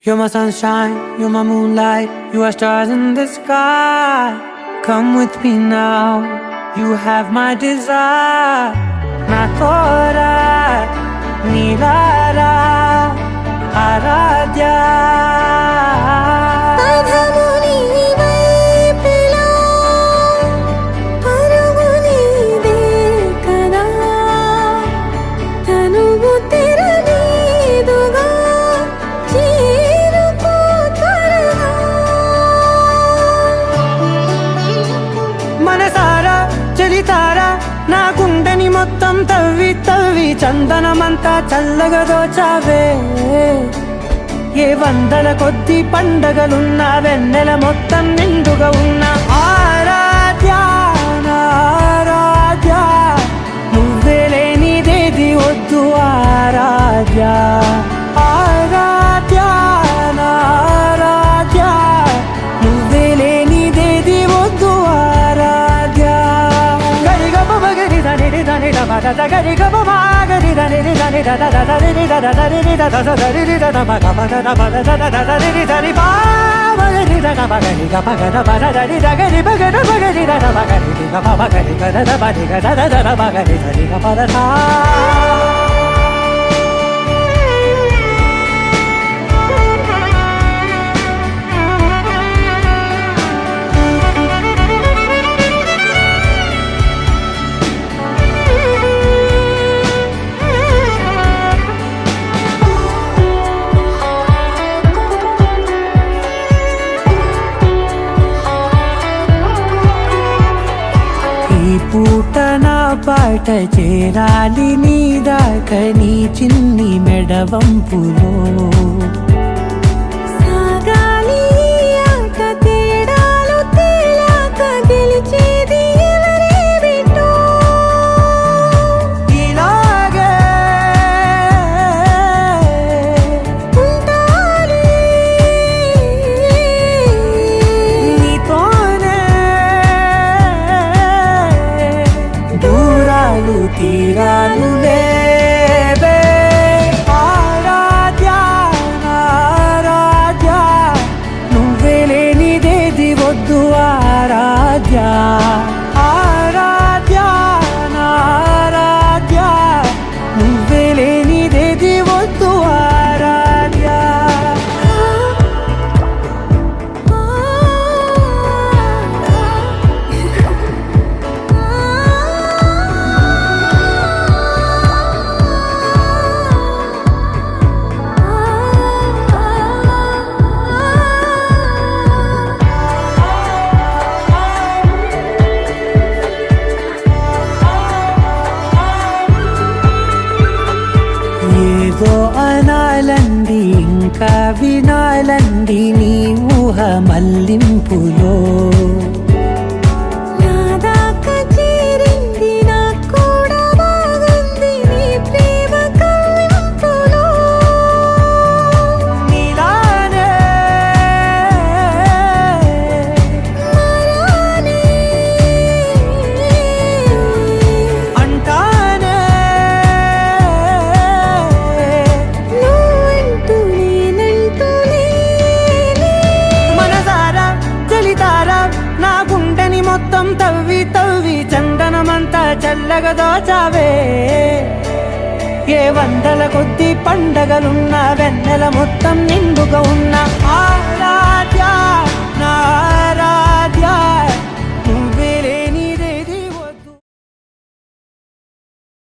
You're my sunshine, you're my moonlight, you are stars in the sky. Come with me now, you have my desire. Na tora, nilara, aradhya. మనసారా చలితారా నా గుండెని మొత్తం తవ్వి తవ్వి చందనమంతా చల్లగా దోచావే. ఏ వందల కొద్ది పండగలున్న వెన్నెల మొత్తం నిండుగా ఉన్న ఆరాధ్య నా ఆరాధ్య, నువ్వే లేనిదేది వద్దు ఆరాధ్య. ఆరాధ్య నా ఆరాధ్య, నువ్వే లేనిదేది వద్దు ఆరాధ్య. గరిగమ మగరి దని దని రమ దద గరిగమ మాగరి దని దని దద దద రి దద దరి రి దద దరి రి దద మగ మగ దమ దద దద రి దని బా మగరి దద మగరి గ మగ దమ దరి దగరి మగ మగరి దద మగరి రి గ మగరి గ దద మగరి గ దద దద మగరి దరి గ పద సా. ఈ పూట నా పాట చేరాలి నీ దాకా నీ చిన్ని మెడవంపులో. సాగాలి ఆట తేడాలు తేలాక గెలిచేది ఎవరే బిడ్డో. ఇలాగే ఉంటాలి నీతోనే దూరాలు తీరాలు లేవే. ఆరాధ్య నా ఆరాధ్య, నువ్వే లేనిదేది వద్దు ఆరాధ్య. ఆరాధ్య నా ఆరాధ్య, నువ్వే లేనిదేది వద్దు ఆరాధ్య. ఏదో అనాలండి ఇంకా వినాలండి నీ ఊహ మల్లింపులో. నా దాకా చేరింది నాకు కూడా బాగుంది నీ ప్రేమ కవ్వింపులో. నీలానే మరానే అంటానే నువ్వంటూ నేనంటూ లేనే. మనసారా చలితారా నా గుండెని మొత్తం తవ్వి తవ్వి చందనమంతా చల్లగా దోచావే. ఏ వందల కొద్ది పండగలున్న వెన్నెల మొత్తం నిండుగా ఉన్న